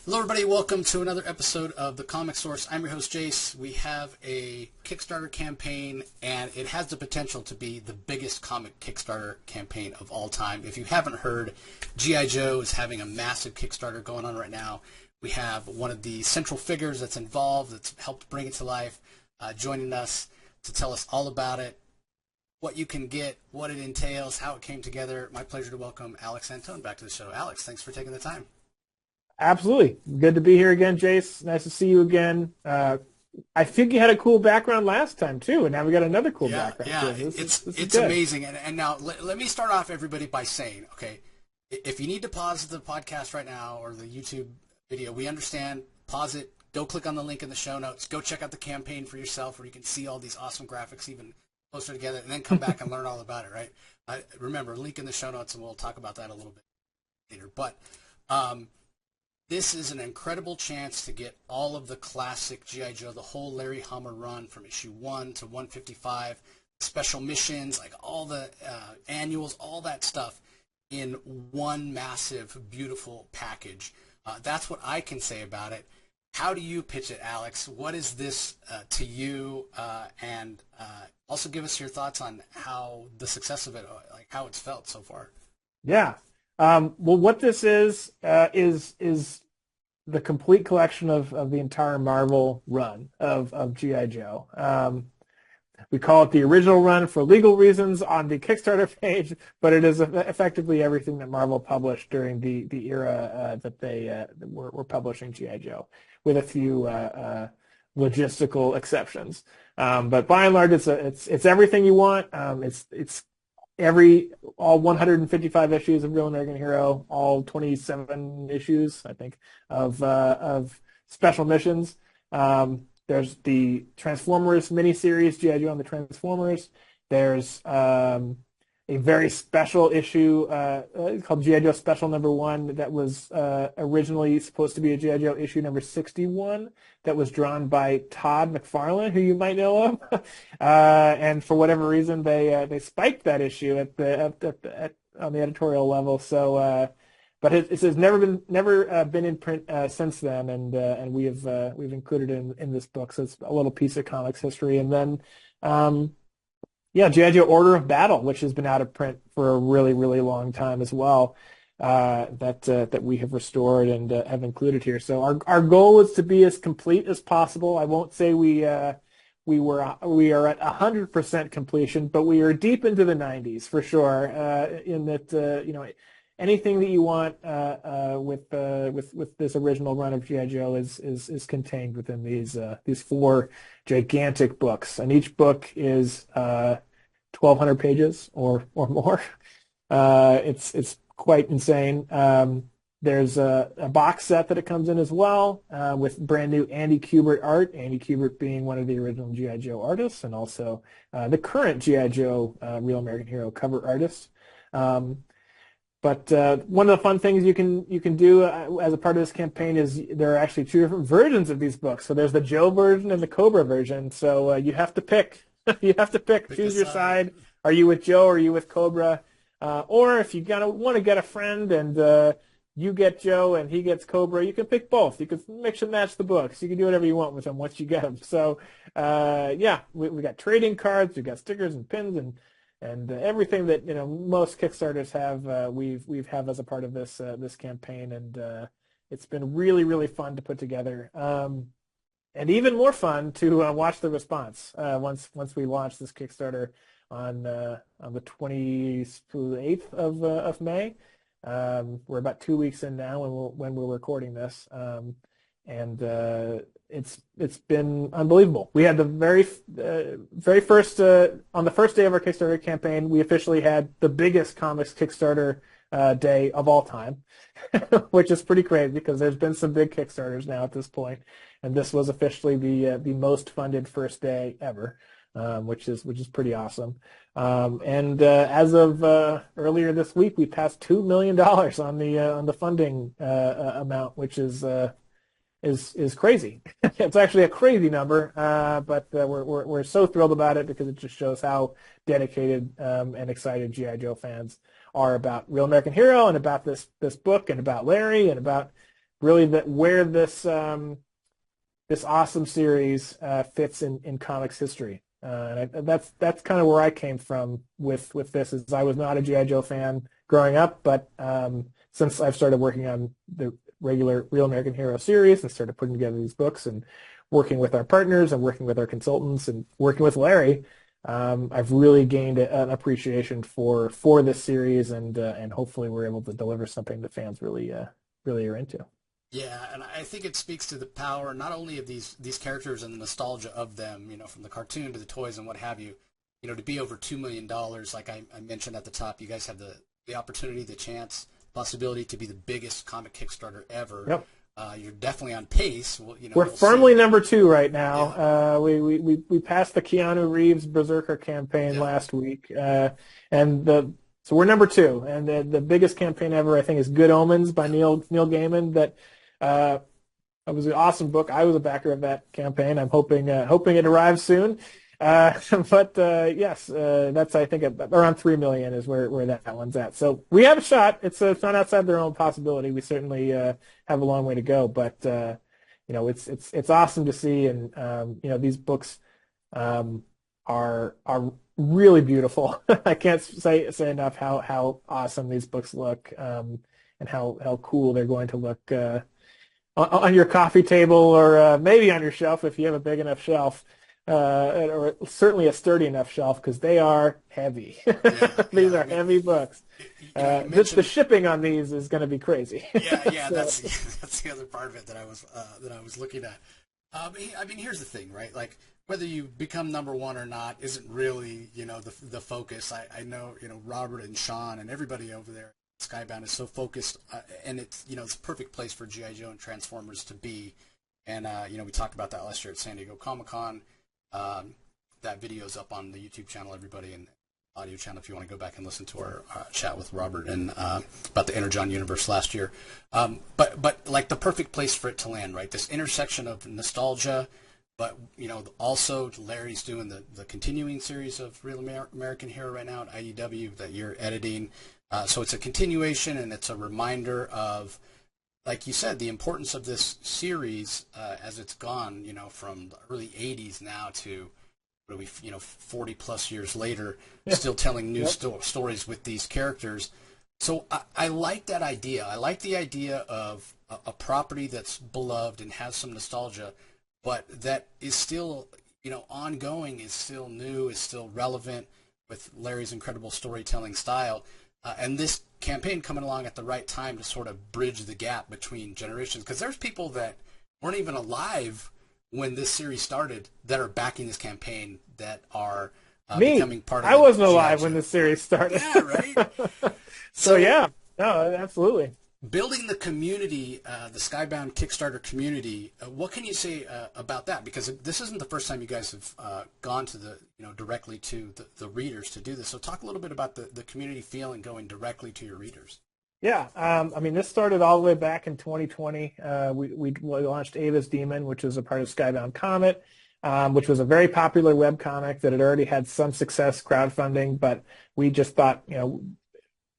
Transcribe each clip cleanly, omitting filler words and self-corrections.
Hello, everybody. Welcome to another episode of The Comic Source. I'm your host, Jace. We have a Kickstarter campaign, and it has the potential to be the biggest comic Kickstarter campaign of all time. If you haven't heard, G.I. Joe is having a massive Kickstarter going on right now. We have one of the central figures that's involved, that's helped bring it to life, joining us to tell us all about it, what you can get, what it entails, how it came together. My pleasure to welcome Alex Antone back to the show. Alex, thanks for taking the time. Absolutely. Good to be here again, Jace. Nice to see you again. I think you had a cool background last time, too, and now we got another cool background. Yeah, it's amazing. And now let me start off, everybody, by saying, okay, if you need to pause the podcast right now or the YouTube video, we understand. Pause it. Go click on the link in the show notes. Go check out the campaign for yourself where you can see all these awesome graphics even closer together, and then come back and learn all about it, right? Remember, link in the show notes, and we'll talk about that a little bit later. But this is an incredible chance to get all of the classic G.I. Joe, the whole Larry Hama run from issue 1 to 155, special missions, like all the annuals, all that stuff in one massive, beautiful package. That's what I can say about it. How do you pitch it, Alex? What is this to you? And also give us your thoughts on how the success of it, like how it's felt so far. Yeah. Well, what this is the complete collection of the entire Marvel run of G.I. Joe. We call it the original run for legal reasons on the Kickstarter page, but it is effectively everything that Marvel published during the era that they were publishing G.I. Joe, with a few logistical exceptions. But by and large, it's everything you want. It's all 155 issues of Real American Hero, all 27 issues, I think, of special missions. There's the Transformers miniseries, G.I. Joe and the Transformers. There's a very special issue called G.I. Joe Special Number 1 that was originally supposed to be a G.I. Joe issue number 61 that was drawn by Todd McFarlane, who you might know of. And for whatever reason, they spiked that issue on the editorial level. So, but it has never been in print since then, and we've included it in this book. So it's a little piece of comics history, and then. G.I. Joe Order of Battle, which has been out of print for a really, really long time as well, that we have restored and have included here. So our goal is to be as complete as possible. I won't say we are at 100% completion, but we are deep into the 90s for sure. In that anything that you want with this original run of G.I. Joe is contained within these 4 gigantic books, and each book is 1,200 pages or more. It's quite insane. There's a box set that it comes in as well with brand new Andy Kubert art. Andy Kubert being one of the original G.I. Joe artists, and also the current G.I. Joe Real American Hero cover artist. But one of the fun things you can do as a part of this campaign is there are actually 2 different versions of these books. So there's the Joe version and the Cobra version. So you have to pick. You have to pick. Choose your side. Are you with Joe or are you with Cobra? Or if you want to get a friend and you get Joe and he gets Cobra, you can pick both. You can mix and match the books. You can do whatever you want with them once you get them. So we got trading cards. We got stickers and pins and everything that most Kickstarters have, we've have as a part of this campaign, and it's been really, really fun to put together, and even more fun to watch the response once we launch this Kickstarter on the 28th of May. We're about 2 weeks in now when we're recording this, and it's been unbelievable. We had the very first on the first day of our Kickstarter campaign, we officially had the biggest comics Kickstarter day of all time, which is pretty crazy because there's been some big Kickstarters now at this point, and this was officially the most funded first day ever, which is pretty awesome. And as of earlier this week, we passed $2 million on the funding amount, which is crazy. It's actually a crazy number, but we're so thrilled about it because it just shows how dedicated and excited G.I. Joe fans are about Real American Hero and about this book and about Larry and about really where this awesome series fits in comics history. That's kind of where I came from with this. Is I was not a G.I. Joe fan growing up, but since I've started working on the regular Real American Hero series and started putting together these books and working with our partners and working with our consultants and working with Larry, I've really gained an appreciation for this series, and hopefully we're able to deliver something that fans really are into. Yeah, and I think it speaks to the power not only of these characters and the nostalgia of them, from the cartoon to the toys and what have you, to be over $2 million, like I mentioned at the top, you guys have the opportunity, the chance, possibility to be the biggest comic Kickstarter ever. Yep. You're definitely on pace. We're firmly number 2 right now. Yeah. We passed the Keanu Reeves Berserker campaign last week, so we're number 2, and the biggest campaign ever, I think, is Good Omens by Neil Gaiman. That was an awesome book. I was a backer of that campaign. I'm hoping it arrives soon. But yes, that's, I think, around 3 million is where that one's at. So we have a shot. It's not outside the realm of possibility. We certainly have a long way to go, but it's awesome to see, and these books are really beautiful. I can't say enough how awesome these books look, and how cool they're going to look on your coffee table, or maybe on your shelf if you have a big enough shelf. Or certainly a sturdy enough shelf, because they are heavy. These are heavy books. The shipping on these is going to be crazy. Yeah, so. That's the other part of it that I was looking at. I mean, here's the thing, right? Like, whether you become number 1 or not isn't really the focus. I know Robert and Sean and everybody over there at Skybound is so focused, and it's it's a perfect place for G.I. Joe and Transformers to be. And we talked about that last year at San Diego Comic-Con. That video is up on the YouTube channel, everybody, and audio channel if you want to go back and listen to our chat with Robert and about the Energon universe last year. But like the perfect place for it to land, right? This intersection of nostalgia, but also Larry's doing the continuing series of Real American Hero right now at IDW that you're editing. So it's a continuation, and it's a reminder of, like you said, the importance of this series as it's gone, from the early 80s now to, 40 plus years later, still telling new stories with these characters. So I like that idea. I like the idea of a property that's beloved and has some nostalgia, but that is still, ongoing, is still new, is still relevant with Larry's incredible storytelling style. And this campaign coming along at the right time to sort of bridge the gap between generations, because there's people that weren't even alive when this series started that are backing this campaign, that are becoming part of it. I wasn't alive when this series started. Yeah, right? So yeah, no, absolutely. Building the community, the Skybound Kickstarter community, what can you say about that? Because this isn't the first time you guys have gone to directly to the readers to do this. So talk a little bit about the community feel and going directly to your readers. Yeah, I mean, this started all the way back in 2020. We launched Ava's Demon, which is a part of Skybound Comet, which was a very popular webcomic that had already had some success crowdfunding, but we just thought,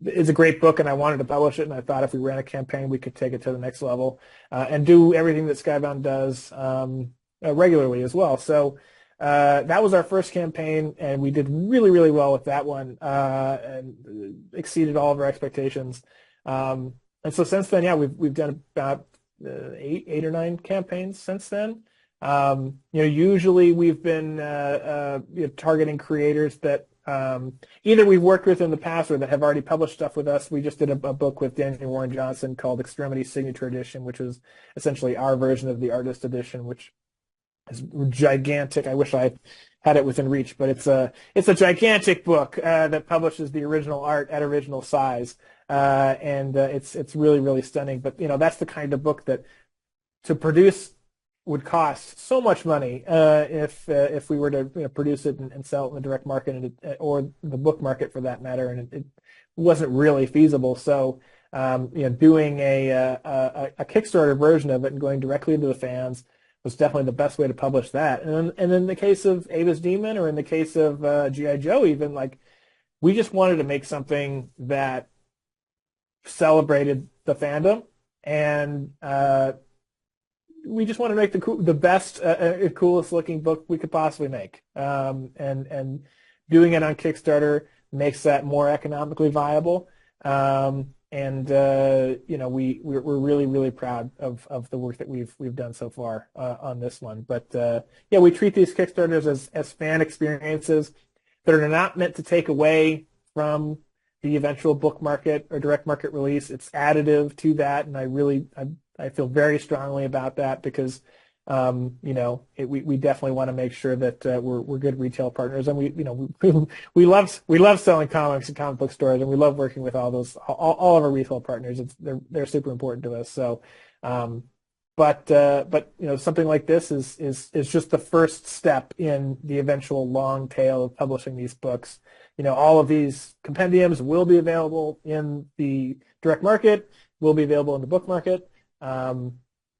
it's a great book, and I wanted to publish it, and I thought if we ran a campaign, we could take it to the next level and do everything that Skybound does regularly as well. So that was our first campaign, and we did really, really well with that one, and exceeded all of our expectations. And so since then, yeah, we've done about 8 or 9 campaigns since then. Usually we've been targeting creators that either we've worked with in the past or that have already published stuff with us. We just did a book with Daniel Warren Johnson called Extremity Signature Edition, which was essentially our version of the artist edition, which is gigantic. I wish I had it within reach, but it's a gigantic book that publishes the original art at original size, and it's really, really stunning. But that's the kind of book that to produce would cost so much money if we were to produce it and sell it in the direct market or the book market for that matter, and it wasn't really feasible. So doing a Kickstarter version of it and going directly to the fans was definitely the best way to publish that. And in the case of Ava's Demon, or in the case of G.I. Joe, even, like, we just wanted to make something that celebrated the fandom and we just want to make the best, coolest looking book we could possibly make. And doing it on Kickstarter makes that more economically viable. We're really, really proud of the work that we've done so far on this one. But yeah, we treat these Kickstarters as fan experiences that are not meant to take away from the eventual book market or direct market release. It's additive to that, and I feel very strongly about that because we definitely want to make sure that we're good retail partners, and we love selling comics and comic book stores, and we love working with all of our retail partners. They're super important to us. So, but something like this is just the first step in the eventual long tail of publishing these books. All of these compendiums will be available in the direct market, will be available in the book market. There'll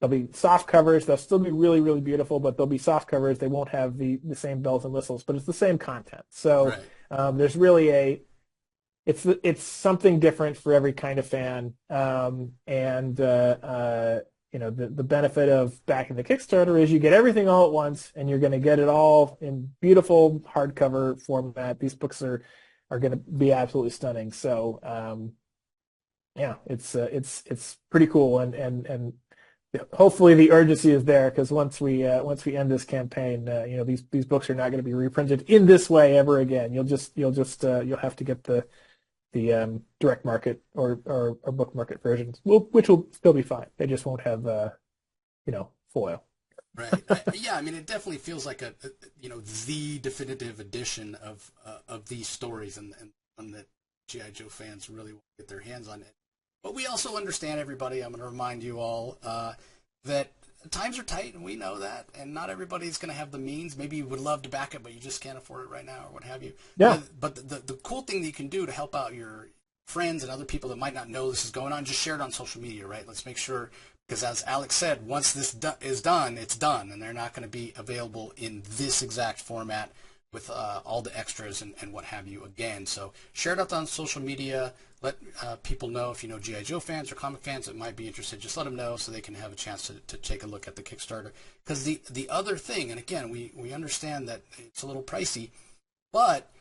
be soft covers. They'll still be really, really beautiful, but they'll be soft covers. They won't have the same bells and whistles, but it's the same content. So there's really it's something different for every kind of fan. The benefit of backing the Kickstarter is you get everything all at once, and you're going to get it all in beautiful hardcover format. These books are going to be absolutely stunning. So it's pretty cool, and hopefully the urgency is there, because once we end this campaign, these books are not going to be reprinted in this way ever again. You'll have to get the direct market or book market versions, which will still be fine. They just won't have foil. Right. Yeah. I mean, it definitely feels like the definitive edition of these stories, and one that G.I. Joe fans really want to get their hands on it. But we also understand, everybody, I'm going to remind you all that times are tight, and we know that, and not everybody's going to have the means. Maybe you would love to back it, but you just can't afford it right now, or what have you. Yeah. But the cool thing that you can do to help out your friends and other people that might not know this is going on, just share it on social media, right? Let's make sure, because as Alex said, once this is done, it's done, and they're not going to be available in this exact format with all the extras and what have you again. So share it out on social media. Let people know, if you know G.I. Joe fans or comic fans that might be interested. Just let them know so they can have a chance to take a look at the Kickstarter. Because the other thing, and again, we understand that it's a little pricey, but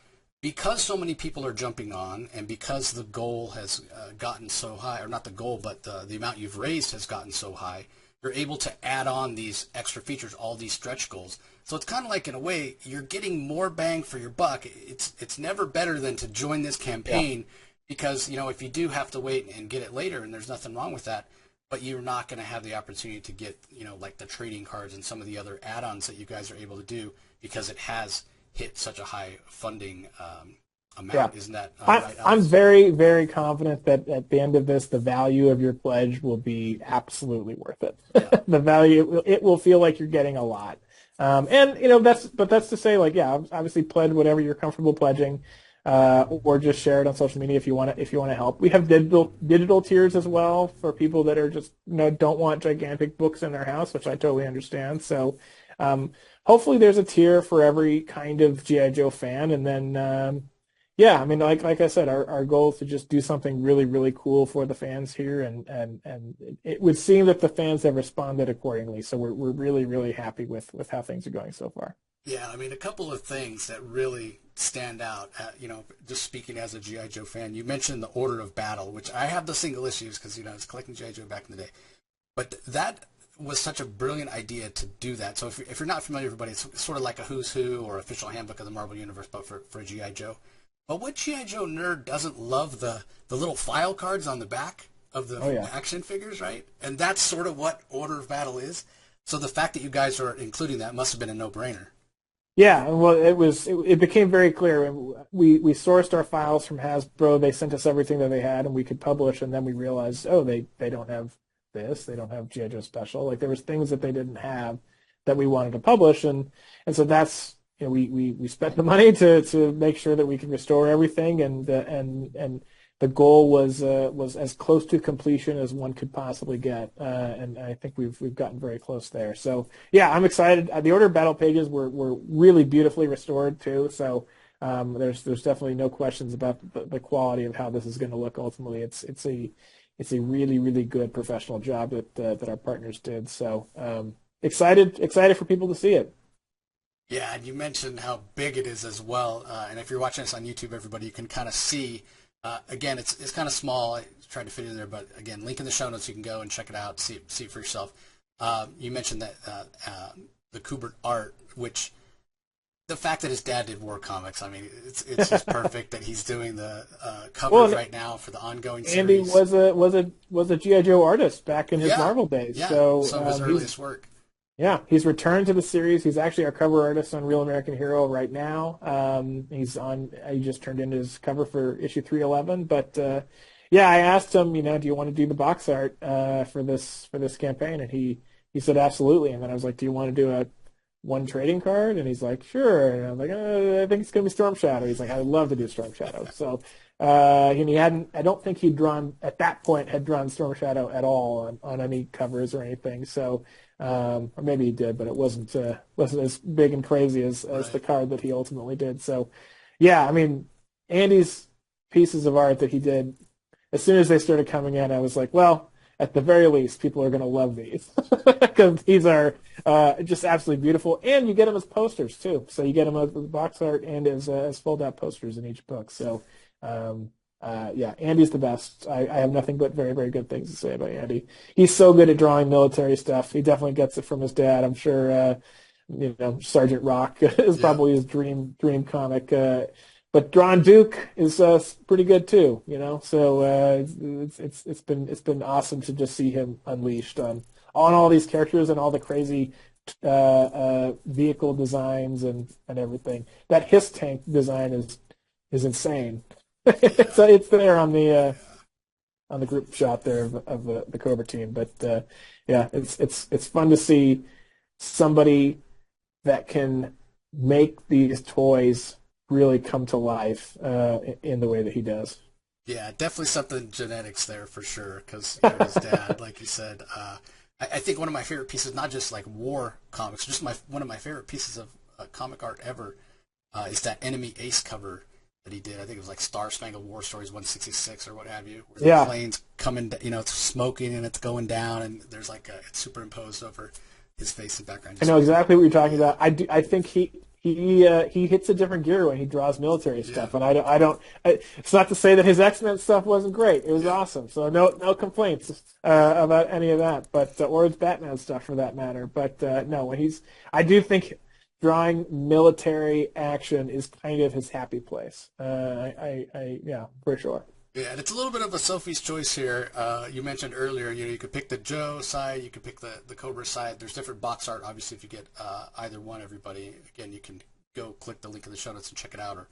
because so many people are jumping on, and because the goal has gotten so high, or not the goal, but the amount you've raised has gotten so high, you're able to add on these extra features, all these stretch goals. So it's kind of like, in a way, you're getting more bang for your buck. It's never better than to join this campaign, because if you do have to wait and get it later, and there's nothing wrong with that, but you're not going to have the opportunity to get like the trading cards and some of the other add-ons that you guys are able to do, because it has hit such a high funding amount. Isn't that right, Alex? I'm very, very confident that at the end of this, the value of your pledge will be absolutely worth it. Yeah. The value, it will feel like you're getting a lot. That's to say, obviously pledge whatever you're comfortable pledging, or just share it on social media if you want to help. We have digital tiers as well for people that are just don't want gigantic books in their house, which I totally understand. So hopefully there's a tier for every kind of G.I. Joe fan, and then like I said, our goal is to just do something really, really cool for the fans here, and it would seem that the fans have responded accordingly. So we're really, really happy with how things are going so far. Yeah, I mean, a couple of things that really stand out, just speaking as a G.I. Joe fan. You mentioned the Order of Battle, which I have the single issues because, I was collecting G.I. Joe back in the day. But that was such a brilliant idea to do that. So if you're not familiar, everybody, it's sort of like a who's who or official handbook of the Marvel Universe, but for G.I. Joe. But what G.I. Joe nerd doesn't love the little file cards on the back of the action figures, right? And that's sort of what Order of Battle is. So the fact that you guys are including that must have been a no-brainer. Yeah, well, it became very clear. We sourced our files from Hasbro. They sent us everything that they had, and we could publish. And then we realized, they don't have this. They don't have G.I. Joe Special. Like, there was things that they didn't have that we wanted to publish, and so that's we spent the money to make sure that we could restore everything, and the goal was as close to completion as one could possibly get, and I think we've gotten very close there. So yeah, I'm excited. The Order of Battle pages were really beautifully restored too. So there's definitely no questions about the quality of how this is going to look ultimately. It's it's a really, really good professional job that our partners did. So excited for people to see it. Yeah, and you mentioned how big it is as well. And if you're watching this on YouTube, everybody, you can kind of see. Again, it's kind of small. I tried to fit it in there, but again, link in the show notes. You can go and check it out, see it for yourself. You mentioned that the Kubert art, which the fact that his dad did war comics, I mean, it's just perfect that he's doing the covers right now for the ongoing series. Andy was a G.I. Joe artist back in his Marvel days. Yeah, so some of his earliest work. Yeah, he's returned to the series. He's actually our cover artist on Real American Hero right now. He just turned in his cover for issue 311. But yeah, I asked him, do you want to do the box art for this campaign? And he said absolutely. And then I was like, do you want to do a one trading card? And he's like, sure. And I'm like, I think it's going to be Storm Shadow. He's like, I'd love to do Storm Shadow. So I don't think had drawn Storm Shadow at all on any covers or anything. So. Or maybe he did, but it wasn't as big and crazy as the card that he ultimately did. So, yeah, I mean, Andy's pieces of art that he did, as soon as they started coming in, I was like, well, at the very least, people are going to love these because these are just absolutely beautiful, and you get them as posters too. So you get them as box art and as fold-out posters in each book. So. Yeah, Andy's the best. I have nothing but very, very good things to say about Andy. He's so good at drawing military stuff. He definitely gets it from his dad. I'm sure, Sergeant Rock is probably his dream comic. But Drawn Duke is pretty good too. So it's been awesome to just see him unleashed on all these characters and all the crazy vehicle designs and everything. That Hiss tank design is insane. It's there on the group shot there of the Cobra team, but yeah, it's fun to see somebody that can make these toys really come to life in the way that he does. Yeah, definitely something genetics there for sure. Because his dad, like you said, I think one of my favorite pieces, not just like war comics, just one of my favorite pieces of comic art ever, is that Enemy Ace cover that he did. I think it was like Star Spangled War Stories 166 or what have you, where the plane's coming, it's smoking and it's going down, and there's like it's superimposed over his face and background. I know exactly what you're talking about. I think he hits a different gear when he draws military stuff, and I don't. It's not to say that his X-Men stuff wasn't great. It was awesome, so no complaints about any of that, but or his Batman stuff for that matter. But no, I do think drawing military action is kind of his happy place. Yeah, for sure. Yeah, and it's a little bit of a Sophie's choice here. You mentioned earlier, you could pick the Joe side, you could pick the Cobra side. There's different box art, obviously, if you get either one, everybody. Again, you can go click the link in the show notes and check it out, or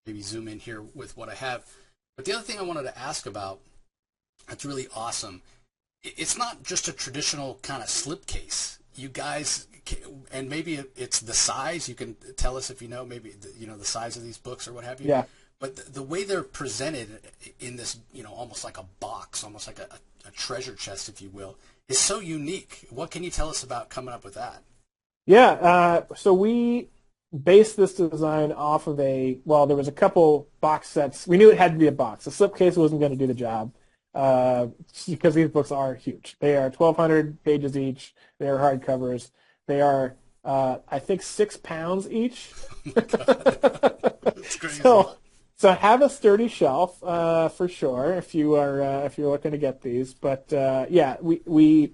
maybe zoom in here with what I have. But the other thing I wanted to ask about, that's really awesome, it's not just a traditional kind of slipcase. You guys, and maybe it's the size. You can tell us if you know, maybe the size of these books or what have you. Yeah. But the way they're presented in this, almost like a box, almost like a treasure chest, if you will, is so unique. What can you tell us about coming up with that? Yeah. So we based this design off of there was a couple box sets. We knew it had to be a box. The slipcase wasn't going to do the job. Because these books are huge. They are 1,200 pages each. They are hardcovers. They are, I think, 6 pounds each. Oh my God. That's crazy. So have a sturdy shelf for sure if you're looking to get these. But yeah, we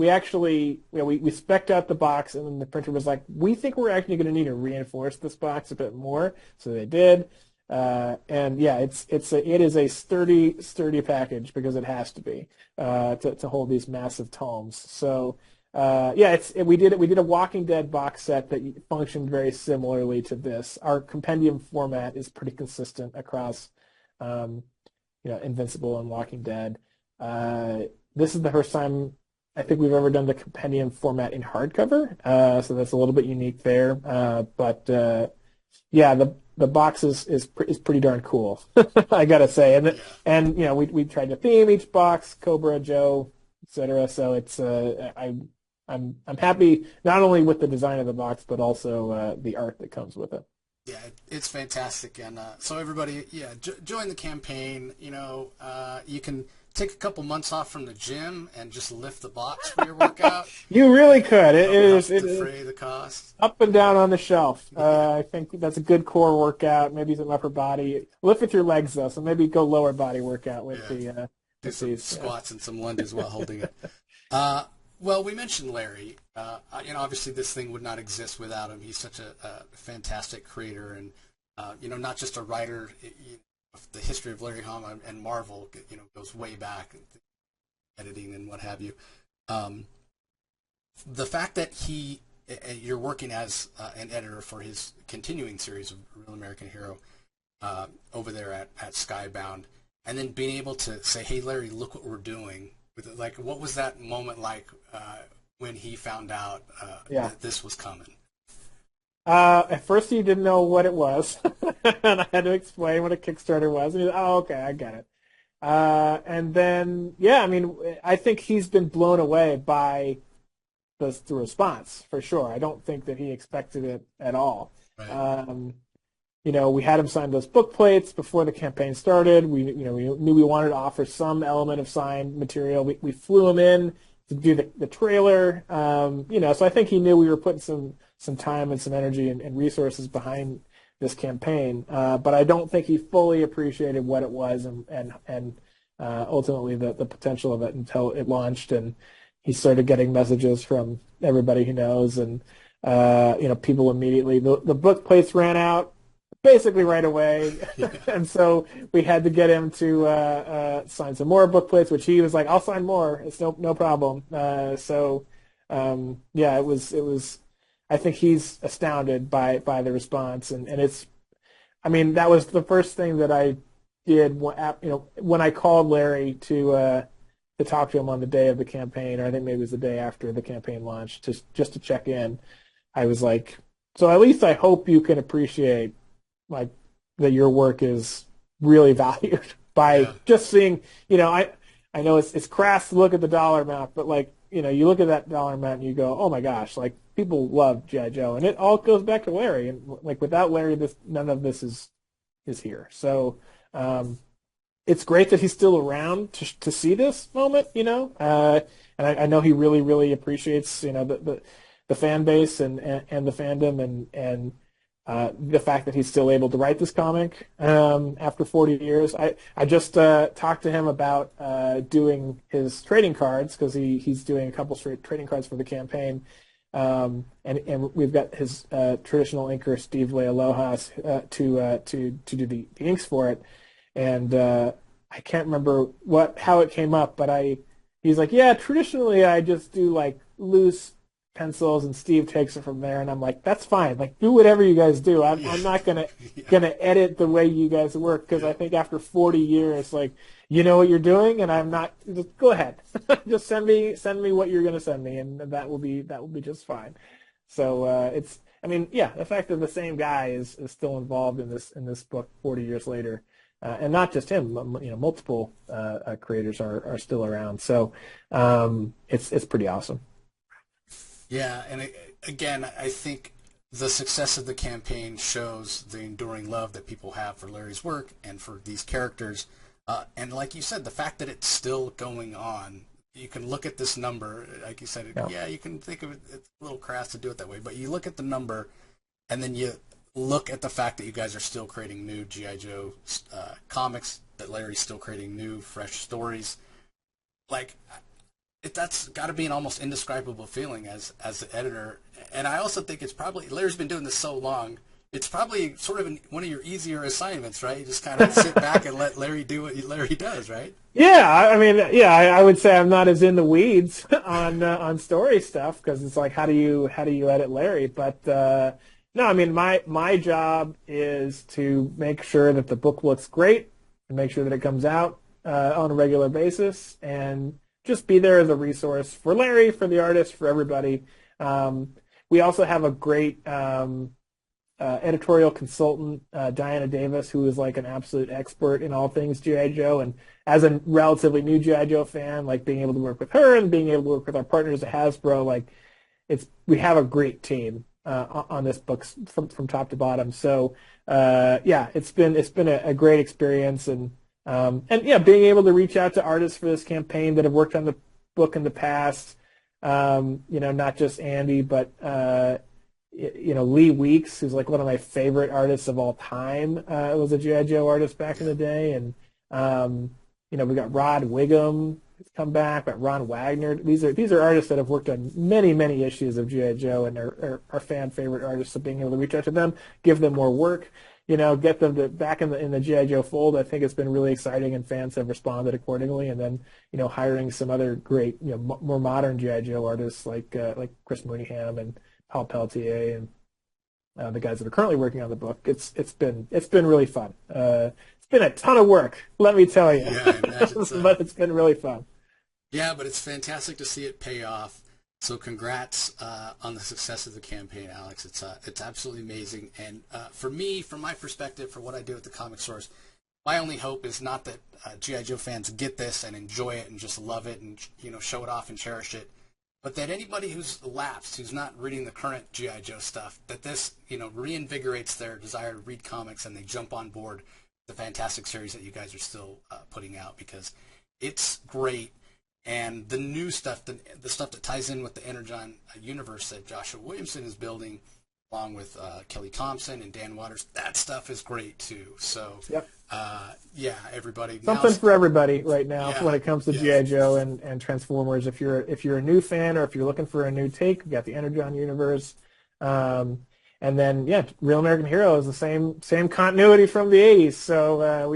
actually we spec'd out the box, and then the printer was like, we think we're actually going to need to reinforce this box a bit more. So they did. And yeah, it is a sturdy package because it has to be to hold these massive tomes. So yeah, we did a Walking Dead box set that functioned very similarly to this. Our compendium format is pretty consistent across Invincible and Walking Dead. This is the first time I think we've ever done the compendium format in hardcover, so that's a little bit unique there. But yeah, the box is pretty darn cool, I gotta say. And we tried to theme each box, Cobra, Joe, etc. So it's I'm happy not only with the design of the box but also the art that comes with it. Yeah, it's fantastic, and so everybody, join the campaign. You can take a couple months off from the gym and just lift the box for your workout. You really could. It is defray the cost. Up and down on the shelf. I think that's a good core workout. Maybe some upper body. Lift with your legs though, so maybe go lower body workout with the. Do some squats and some lunges while holding it. Well, we mentioned Larry. Obviously this thing would not exist without him. He's such a fantastic creator, and not just a writer. The history of Larry Hama and Marvel, goes way back, editing and what have you. The fact that you're working as an editor for his continuing series of Real American Hero over there at Skybound, and then being able to say, "Hey, Larry, look what we're doing." Like, what was that moment like when he found out that this was coming? At first, he didn't know what it was, and I had to explain what a Kickstarter was. And he was, "Oh, okay, I get it." And then, I think he's been blown away by the response for sure. I don't think that he expected it at all. Right. We had him sign those book plates before the campaign started. We knew we wanted to offer some element of signed material. We flew him in to do the trailer. So I think he knew we were putting some time and some energy and resources behind this campaign. But I don't think he fully appreciated what it was and ultimately the potential of it until it launched, and he started getting messages from everybody he knows, and people immediately. The book plates ran out basically right away, and so we had to get him to sign some more book plates, which he was like, "I'll sign more. It's no problem." It was. I think he's astounded by the response, and it's. That was the first thing that I did. When I called Larry to talk to him on the day of the campaign, or I think maybe it was the day after the campaign launched, just to check in. I was like, "So at least I hope you can appreciate." Like that your work is really valued by just seeing, I know it's crass to look at the dollar amount, but you look at that dollar amount and you go, oh my gosh, like people love G.I. Joe, and it all goes back to Larry, and without Larry, none of this is here. So it's great that he's still around to see this moment, and I know he really, really appreciates, the fan base and the fandom and the fact that he's still able to write this comic after 40 years. I just talked to him about doing his trading cards, because he's doing a couple straight trading cards for the campaign, and we've got his traditional inker Steve Lealoha to do the inks for it, and I can't remember how it came up, but he's like, yeah, traditionally I just do like loose pencils, and Steve takes it from there, and I'm like, that's fine. Like, do whatever you guys do. I'm not gonna edit the way you guys work, because I think after 40 years, like, you know what you're doing, and I'm not. Just go ahead, just send me what you're gonna send me, and that will be just fine. So the fact that the same guy is still involved in this book 40 years later, and not just him, multiple creators are still around. So it's pretty awesome. Yeah, and again, I think the success of the campaign shows the enduring love that people have for Larry's work and for these characters. And like you said, the fact that it's still going on, you can look at this number, like you said, you can think of it, it's a little crass to do it that way, but you look at the number, and then you look at the fact that you guys are still creating new G.I. Joe comics, that Larry's still creating new, fresh stories. That's got to be an almost indescribable feeling as the editor. And I also think it's probably, Larry's been doing this so long, it's probably sort of one of your easier assignments, right? You just kind of sit back and let Larry do what Larry does, right? Yeah, I would say I'm not as in the weeds on story stuff, because it's like, how do you edit Larry? But no, my job is to make sure that the book looks great and make sure that it comes out on a regular basis, and just be there as a resource for Larry, for the artist, for everybody. We also have a great editorial consultant, Diana Davis, who is like an absolute expert in all things G.I. Joe. And as a relatively new G.I. Joe fan, like being able to work with her and being able to work with our partners at Hasbro, we have a great team on this book from top to bottom. So it's been a great experience, and And yeah, being able to reach out to artists for this campaign that have worked on the book in the past, not just Andy, but Lee Weeks, who's like one of my favorite artists of all time, was a G.I. Joe artist back in the day, and we got Rod Wiggum who's come back, but Ron Wagner. These are artists that have worked on many issues of G.I. Joe and are fan favorite artists. So being able to reach out to them, give them more work, get them back in the G.I. Joe fold, I think it's been really exciting, and fans have responded accordingly. And then, hiring some other great, more modern G.I. Joe artists like Chris Mooneyham and Paul Pelletier and the guys that are currently working on the book. It's been really fun. It's been a ton of work, let me tell you. Yeah, I imagine so. But it's been really fun. Yeah, but it's fantastic to see it pay off. So congrats on the success of the campaign, Alex. It's absolutely amazing. And for me, from my perspective, for what I do at the Comic Source, my only hope is not that G.I. Joe fans get this and enjoy it and just love it and show it off and cherish it, but that anybody who's lapsed, who's not reading the current G.I. Joe stuff, that this reinvigorates their desire to read comics and they jump on board the fantastic series that you guys are still putting out, because it's great. And the new stuff, the stuff that ties in with the Energon universe that Joshua Williamson is building, along with Kelly Thompson and Dan Waters, that stuff is great too. So, yep. Everybody. Something for everybody right now when it comes to G.I. Joe and Transformers. If you're a new fan, or if you're looking for a new take, we got the Energon universe. And then, Real American Hero is the same continuity from the 80s. So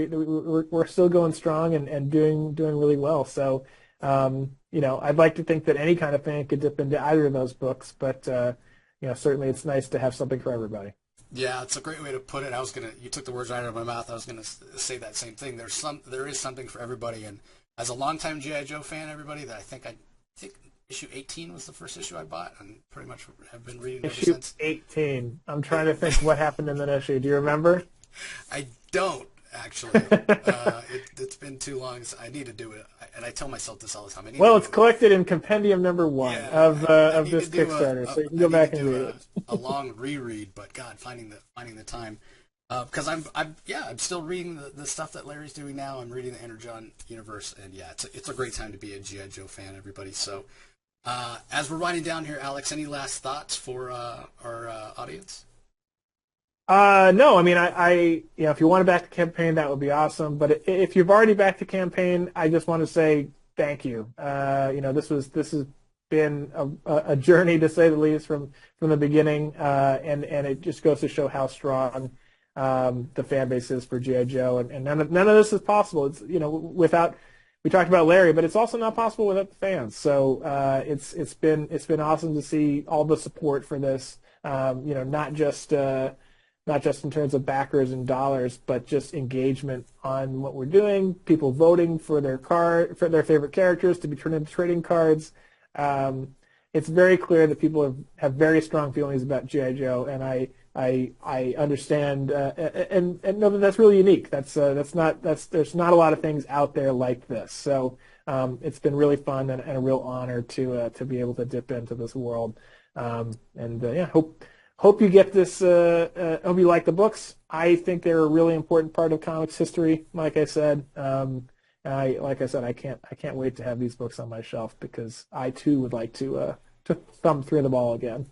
we're still going strong and doing really well. So, I'd like to think that any kind of fan could dip into either of those books, but certainly it's nice to have something for everybody. Yeah, it's a great way to put it. You took the words right out of my mouth. I was gonna say that same thing. There is something for everybody, and as a longtime G.I. Joe fan, everybody, that I think issue 18 was the first issue I bought, and pretty much have been reading ever since. Issue 18. I'm trying to think what happened in that issue. Do you remember? I don't. Actually, it's been too long. So I need to do it, and I tell myself this all the time. It's collected in Compendium number 1 of this Kickstarter, so you can go back and read it. A long reread, but God, finding the time, because I'm still reading the stuff that Larry's doing now. I'm reading the Energon universe, and it's a great time to be a G.I. Joe fan, everybody. So, as we're winding down here, Alex, any last thoughts for our audience? No, I mean, if you want to back the campaign, that would be awesome. But if you've already backed the campaign, I just want to say thank you. This has been a journey, to say the least, from the beginning, and it just goes to show how strong the fan base is for G.I. Joe, and none of this is possible. It's without. We talked about Larry, but it's also not possible without the fans. So it's been awesome to see all the support for this. Not just in terms of backers and dollars, but just engagement on what we're doing. People voting for their favorite characters to be turned into trading cards. It's very clear that people have very strong feelings about G.I. Joe, and I understand and know that that's really unique. There's not a lot of things out there like this. So it's been really fun and a real honor to be able to dip into this world. Hope you get this. Hope you like the books. I think they're a really important part of comics history. Like I said, I can't wait to have these books on my shelf, because I too would like to thumb through them all again.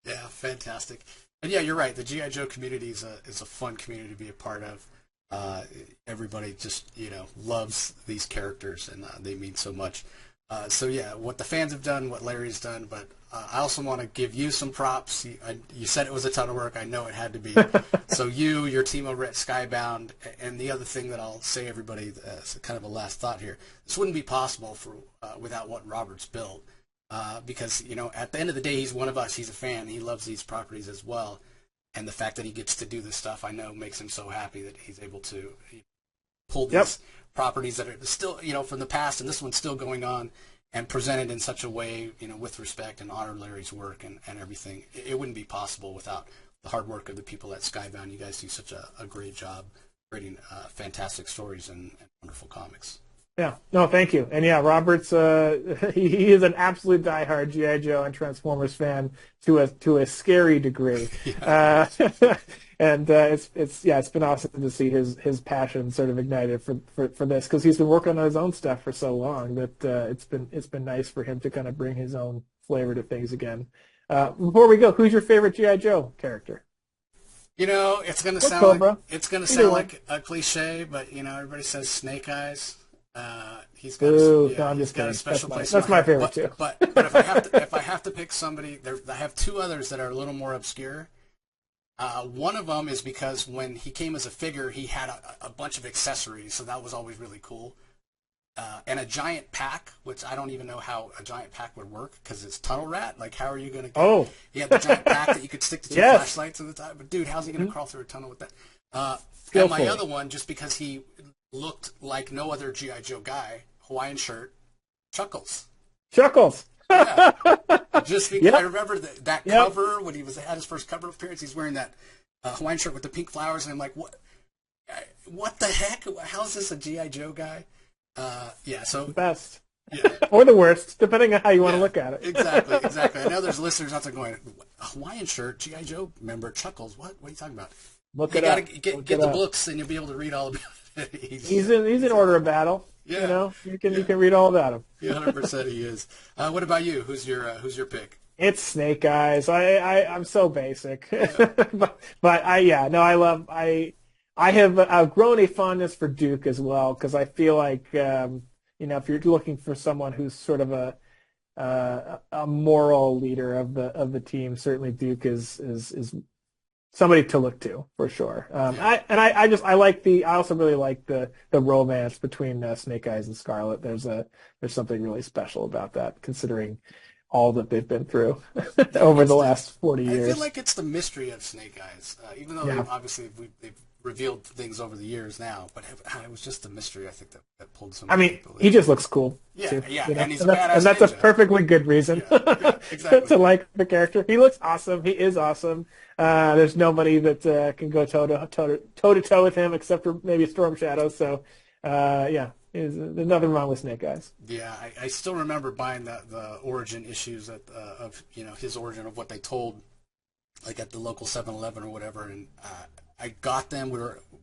Yeah, fantastic. And yeah, you're right. The G.I. Joe community is a fun community to be a part of. Everybody just loves these characters, and they mean so much. What the fans have done, what Larry's done, but I also want to give you some props. You said it was a ton of work. I know it had to be. So your team over at Skybound, and the other thing that I'll say, everybody, as kind of a last thought here, this wouldn't be possible without what Robert's built, because at the end of the day, he's one of us. He's a fan. He loves these properties as well, and the fact that he gets to do this stuff, I know, makes him so happy that he's able to pull these properties that are still from the past, and this one's still going on, and presented in such a way, with respect, and honor Larry's work and everything. It wouldn't be possible without the hard work of the people at Skybound. You guys do such a great job creating fantastic stories and wonderful comics. Yeah, no, thank you. And yeah, Robert's he is an absolute diehard G.I. Joe and Transformers fan to a scary degree. Yeah. And it's been awesome to see his passion sort of ignited for this, because he's been working on his own stuff for so long that it's been nice for him to kind of bring his own flavor to things again. Before we go, who's your favorite G.I. Joe character? It's gonna like a cliche, but everybody says Snake Eyes. He's got a special place. That's my favorite too. But if I have to pick somebody, I have two others that are a little more obscure. One of them is because when he came as a figure, he had a bunch of accessories, so that was always really cool. And a giant pack, which I don't even know how a giant pack would work, because it's Tunnel Rat. Like, how are you going to get... He had the giant pack that you could stick to two flashlights at the time. But, dude, how's he going to crawl through a tunnel with that? And my other one, just because he looked like no other G.I. Joe guy, Hawaiian shirt, Chuckles. Chuckles! Yeah. Just because I remember that cover, when he had his first cover appearance, he's wearing that Hawaiian shirt with the pink flowers, and I'm like, what the heck? How's this a G.I. Joe guy? So the best, or the worst, depending on how you want to look at it. Exactly. I know there's listeners out there going, Hawaiian shirt, G.I. Joe member, Chuckles. What are you talking about? Look it up. Get the books, and you'll be able to read all about it. He's in Order of Battle. Yeah. You can read all about him. 100% he is. What about you? Who's your pick? It's Snake Eyes. I'm so basic, I have grown a fondness for Duke as well, because I feel like if you're looking for someone who's sort of a moral leader of the team, certainly Duke is somebody to look to for sure. I also really like the romance between Snake Eyes and Scarlet. There's something really special about that, considering all that they've been through over the last 40 years. I feel like it's the mystery of Snake Eyes, even though they've revealed things over the years now, but it was just the mystery, I think, that pulled some people in. He just looks cool. And he's a badass, and that's ninja. A perfectly good reason exactly. to like the character. He looks awesome. He is awesome. There's nobody that can go toe to toe with him except for maybe Storm Shadow. So, there's nothing wrong with Snake Eyes. Yeah, I still remember buying the origin issues of his origin of what they told, like at the local 7-Eleven or whatever, and I got them.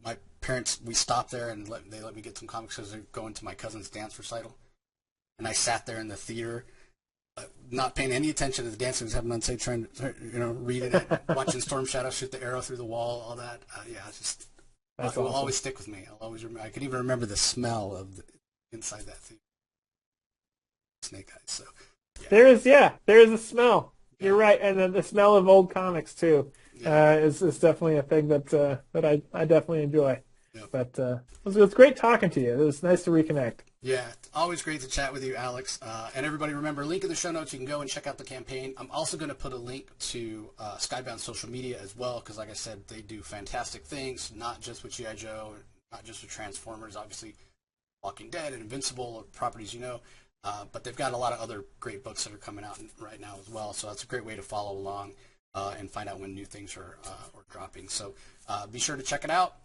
My parents, we stopped there and they let me get some comics because they're going to my cousin's dance recital, and I sat there in the theater, not paying any attention to the dancing, was having unsafe, trying to read it, watching Storm Shadow shoot the arrow through the wall, all that. It will always stick with me. I'll always remember. I can even remember the smell of inside that theater. Snake Eyes. So there is a smell. Yeah. You're right, and then the smell of old comics too is definitely a thing that I definitely enjoy. Yep. But it was great talking to you. It was nice to reconnect. Yeah, always great to chat with you, Alex. And everybody, remember, link in the show notes. You can go and check out the campaign. I'm also going to put a link to Skybound social media as well, because, like I said, they do fantastic things, not just with G.I. Joe, not just with Transformers, obviously Walking Dead and Invincible, properties but they've got a lot of other great books that are coming out right now as well. So that's a great way to follow along and find out when new things are dropping. So be sure to check it out.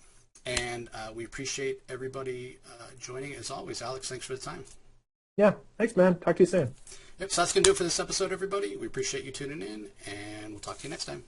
And we appreciate everybody joining as always. Alex, thanks for the time. Yeah, thanks, man. Talk to you soon. Yep, so that's going to do it for this episode, everybody. We appreciate you tuning in, and we'll talk to you next time.